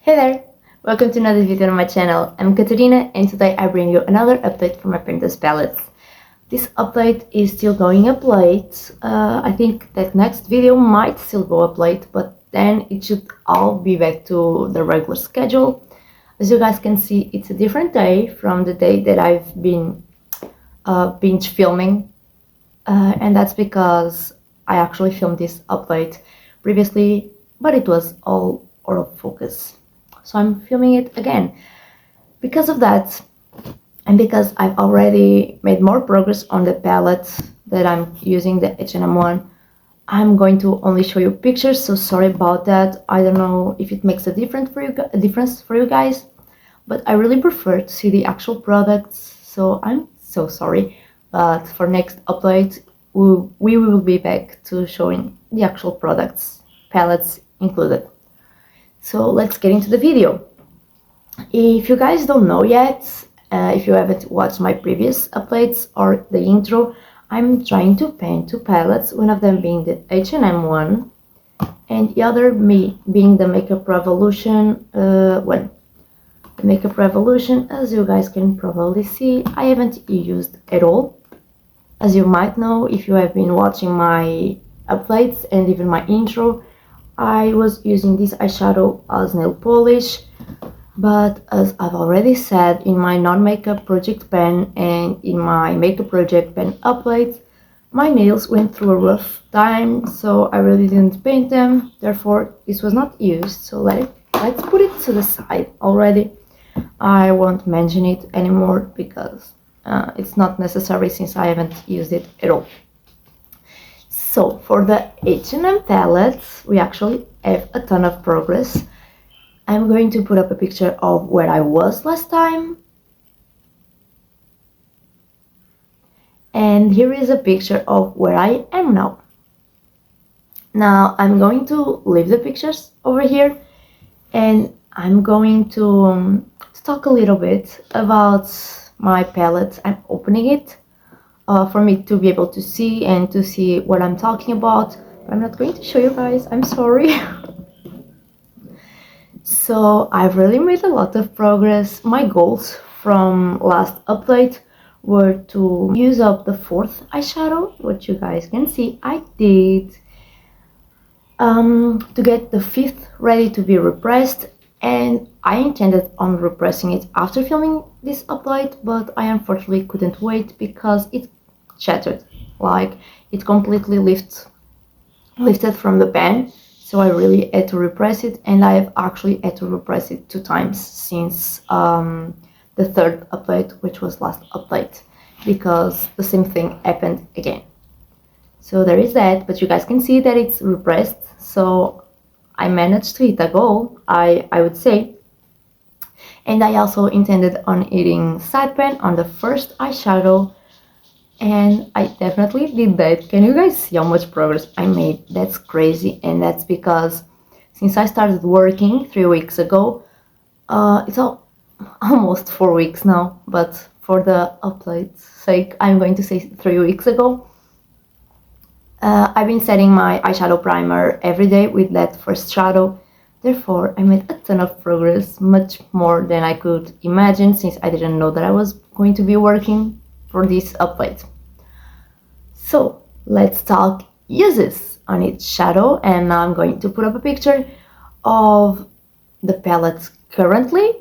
Hey there! Welcome to another video on my channel. I'm Katerina and today I bring you another update for my Pinterest palettes. This update is still going up late. I think that next video might still go up late, but then it should all be back to the regular schedule. As you guys can see, it's a different day from the day that I've been binge filming. And that's because I actually filmed this update previously, but it was all out of focus. So I'm filming it again. Because of that, and because I've already made more progress on the palette that I'm using, the H&M one, I'm going to only show you pictures, so sorry about that. I don't know if it makes a difference for you guys, but I really prefer to see the actual products, so I'm so sorry. But for next update, we will be back to showing the actual products, palettes included. So let's get into the video. If you guys don't know yet, if you haven't watched my previous updates or the intro, I'm trying to paint two palettes, one of them being the H&M one, and the other being the Makeup Revolution one. The Makeup Revolution, as you guys can probably see, I haven't used at all. As you might know, if you have been watching my updates and even my intro, I was using this eyeshadow as nail polish, but as I've already said in my non-makeup project pen and in my makeup project pen updates, my nails went through a rough time, so I really didn't paint them, therefore this was not used, so let's put it to the side already. I won't mention it anymore because it's not necessary since I haven't used it at all. So for the H&M palettes, we actually have a ton of progress. I'm going to put up a picture of where I was last time. And here is a picture of where I am now. Now I'm going to leave the pictures over here and I'm going to talk a little bit about my palette. I'm opening it for me to be able to see and to see what I'm talking about. But I'm not going to show you guys, I'm sorry. So I've really made a lot of progress. My goals from last update were to use up the fourth eyeshadow, which you guys can see I did, to get the fifth ready to be repressed, and I intended on repressing it after filming this update, but I unfortunately couldn't wait because it shattered, like it completely lifted from the pen, so I really had to repress it, and I have actually had to repress it 2 times since the third update, which was last update, because the same thing happened again. So there is that, but you guys can see that it's repressed, so I managed to hit a goal, I would say. And I also intended on hitting side pen on the first eyeshadow, and I definitely did that. Can you guys see how much progress I made? That's crazy, and that's because since I started working 3 weeks ago, it's almost 4 weeks now, but for the update's sake, I'm going to say 3 weeks ago. I've been setting my eyeshadow primer every day with that first shadow, therefore I made a ton of progress, much more than I could imagine since I didn't know that I was going to be working for this update. So let's talk uses on each shadow, and now I'm going to put up a picture of the palettes currently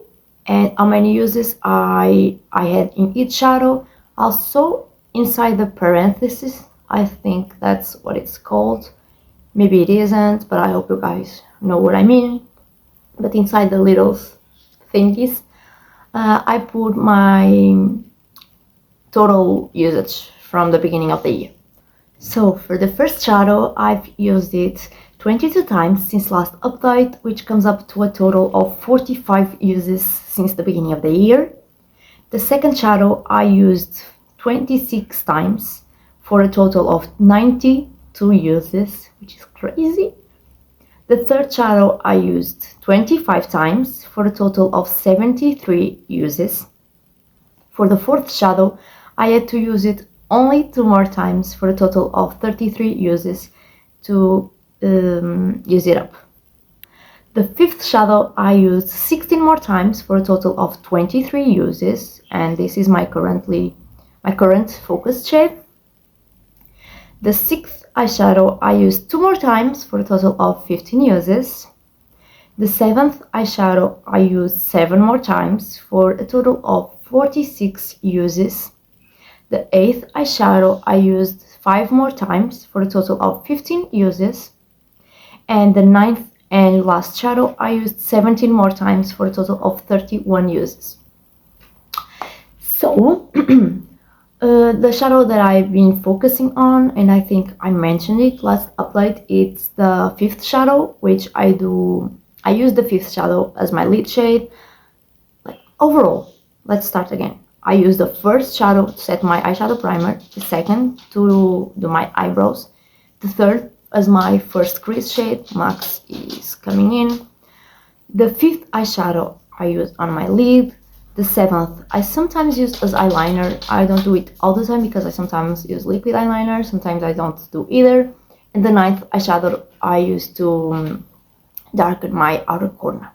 and how many uses I had in each shadow. Also inside the parentheses, I think that's what it's called. Maybe it isn't, but I hope you guys know what I mean. But inside the little thingies, I put my total usage from the beginning of the year. So for the first shadow, I've used it 22 times since last update, which comes up to a total of 45 uses since the beginning of the year. The second shadow I used 26 times for a total of 92 uses, which is crazy. The third shadow I used 25 times for a total of 73 uses. For the fourth shadow, I had to use it only 2 more times for a total of 33 uses to use it up. The fifth shadow I used 16 more times for a total of 23 uses, and this is my current focus shade. The sixth eyeshadow I used 2 more times for a total of 15 uses. The seventh eyeshadow I used 7 more times for a total of 46 uses. The eighth eyeshadow I used 5 more times for a total of 15 uses. And the ninth and last shadow I used 17 more times for a total of 31 uses. So, the shadow that I've been focusing on, and I think I mentioned it last upload, it's the fifth shadow, which I use the fifth shadow as my lid shade. Like overall, let's start again. I use the first shadow to set my eyeshadow primer, the second to do my eyebrows, the third as my first crease shade, Max is coming in. The fifth eyeshadow I use on my lid. The seventh I sometimes use as eyeliner. I don't do it all the time because I sometimes use liquid eyeliner, sometimes I don't do either. And the ninth eyeshadow I use to darken my outer corner.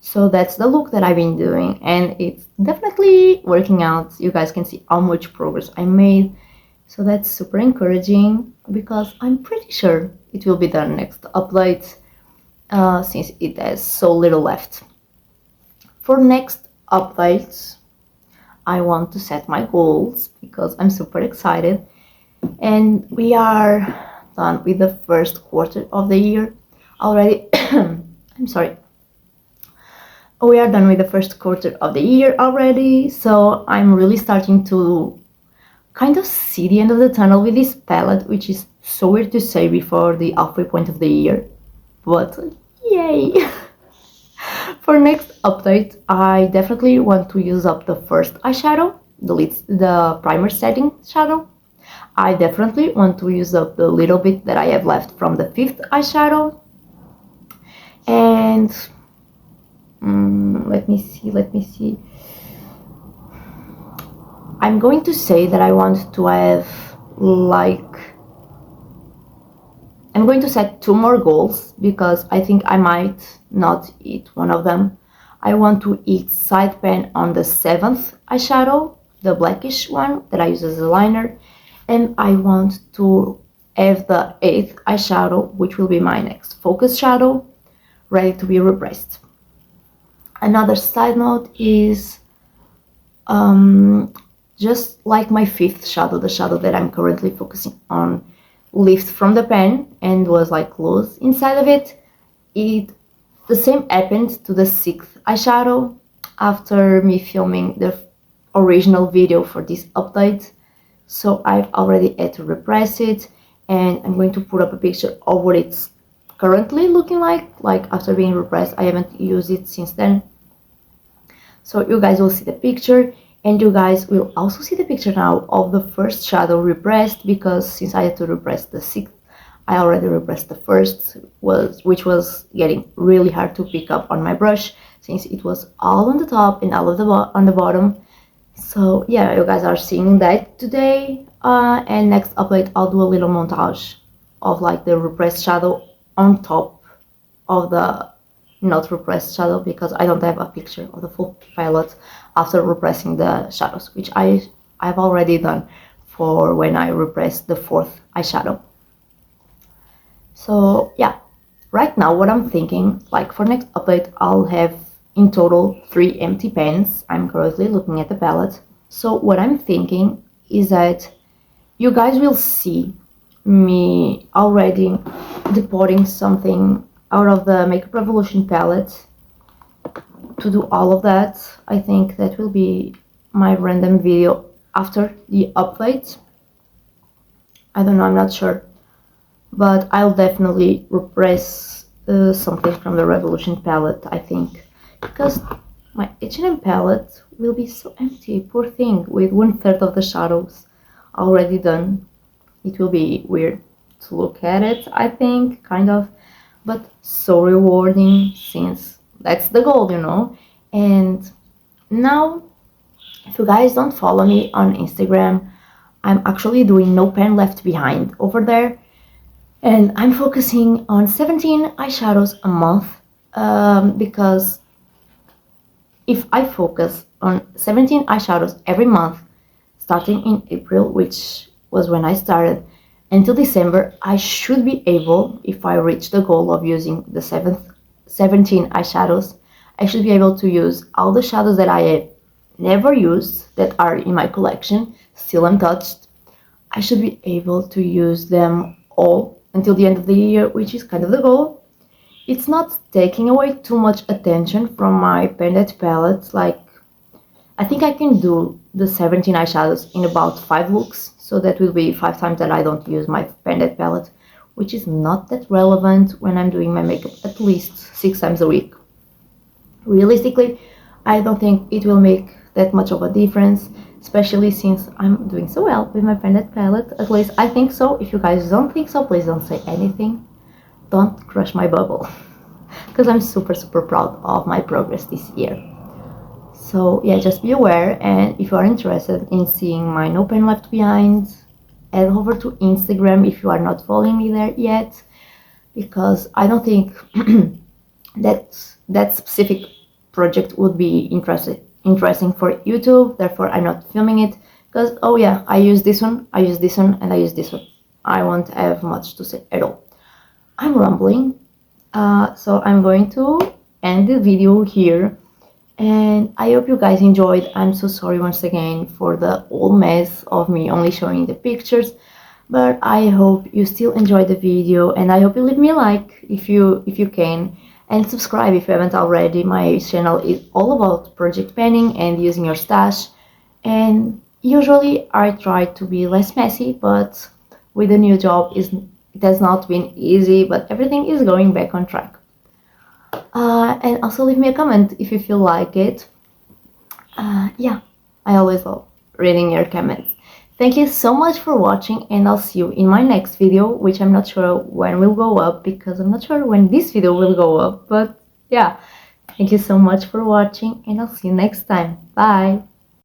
So that's the look that I've been doing, and it's definitely working out. You guys can see how much progress I made, so that's super encouraging because I'm pretty sure it will be the next upload since it has so little left. For next updates, I want to set my goals because I'm super excited, and we are done with the first quarter of the year already. I'm sorry. We are done with the first quarter of the year already, so I'm really starting to kind of see the end of the tunnel with this palette, which is so weird to say before the halfway point of the year, but yay! For next update, I definitely want to use up the first eyeshadow, the primer setting shadow. I definitely want to use up the little bit that I have left from the fifth eyeshadow, and let me see. I'm going to say that I want to have I'm going to set 2 more goals because I think I might not hit one of them. I want to hit side pan on the 7th eyeshadow, the blackish one that I use as a liner, and I want to have the 8th eyeshadow, which will be my next focus shadow, ready to be repressed. Another side note is just like my 5th shadow, the shadow that I'm currently focusing on lifted from the pan and was like closed inside of it. The same happened to the 6th eyeshadow after me filming the original video for this update. So I've already had to repress it, and I'm going to put up a picture of what it's currently looking like after being repressed. I haven't used it since then. So you guys will see the picture, and you guys will also see the picture now of the first shadow repressed, because since I had to repress the 6th, I already repressed the first, which was getting really hard to pick up on my brush since it was all on the top and all of on the bottom. So yeah, you guys are seeing that today, and next update I'll do a little montage of like the repressed shadow on top of the not repressed shadow, because I don't have a picture of the full palette after repressing the shadows, which I've already done for when I repressed the 4th eyeshadow. So yeah, right now what I'm thinking, like for next update, I'll have in total 3 empty pans. I'm currently looking at the palette. So what I'm thinking is that you guys will see me already depotting something out of the Makeup Revolution palette to do all of that. I think that will be my random video after the update. I don't know, I'm not sure, but I'll definitely repress something from the Revolution palette, I think, because my H&M palette will be so empty, poor thing, with 1/3 of the shadows already done. It will be weird to look at it, I think, kind of, but so rewarding since that's the goal, you know. And now, if you guys don't follow me on Instagram, I'm actually doing No Pen Left Behind over there, And I'm focusing on 17 eyeshadows a month, because if I focus on 17 eyeshadows every month, starting in April, which was when I started, until December, I should be able, if I reach the goal of using the 17 eyeshadows, I should be able to use all the shadows that I have never used that are in my collection, still untouched. I should be able to use them all until the end of the year, which is kind of the goal. It's not taking away too much attention from my palette palettes. Like, I think I can do the 17 eyeshadows in about 5 looks, so that will be 5 times that I don't use my palette palette, which is not that relevant when I'm doing my makeup at least 6 times a week. Realistically, I don't think it will make that much of a difference, especially since I'm doing so well with my palette palette. At least I think so. If you guys don't think so, please don't say anything. Don't crush my bubble, because I'm super proud of my progress this year. So yeah, just be aware, and if you are interested in seeing my No Pain Left Behind, head over to Instagram if you are not following me there yet, because I don't think that specific project would be interesting for YouTube. Therefore, I'm not filming it, because oh yeah, I use this one, I use this one, and I use this one. I won't have much to say at all. I'm rambling, so I'm going to end the video here, and I hope you guys enjoyed. I'm so sorry once again for the whole mess of me only showing the pictures, but I hope you still enjoyed the video, and I hope you leave me a like if you can, and subscribe if you haven't already. My channel is all about project planning and using your stash, and usually I try to be less messy, but with the new job it has not been easy, but everything is going back on track. And also leave me a comment if you feel like it. Yeah, I always love reading your comments. Thank you so much for watching, and I'll see you in my next video, which I'm not sure when will go up, because I'm not sure when this video will go up, but yeah. Thank you so much for watching, and I'll see you next time. Bye!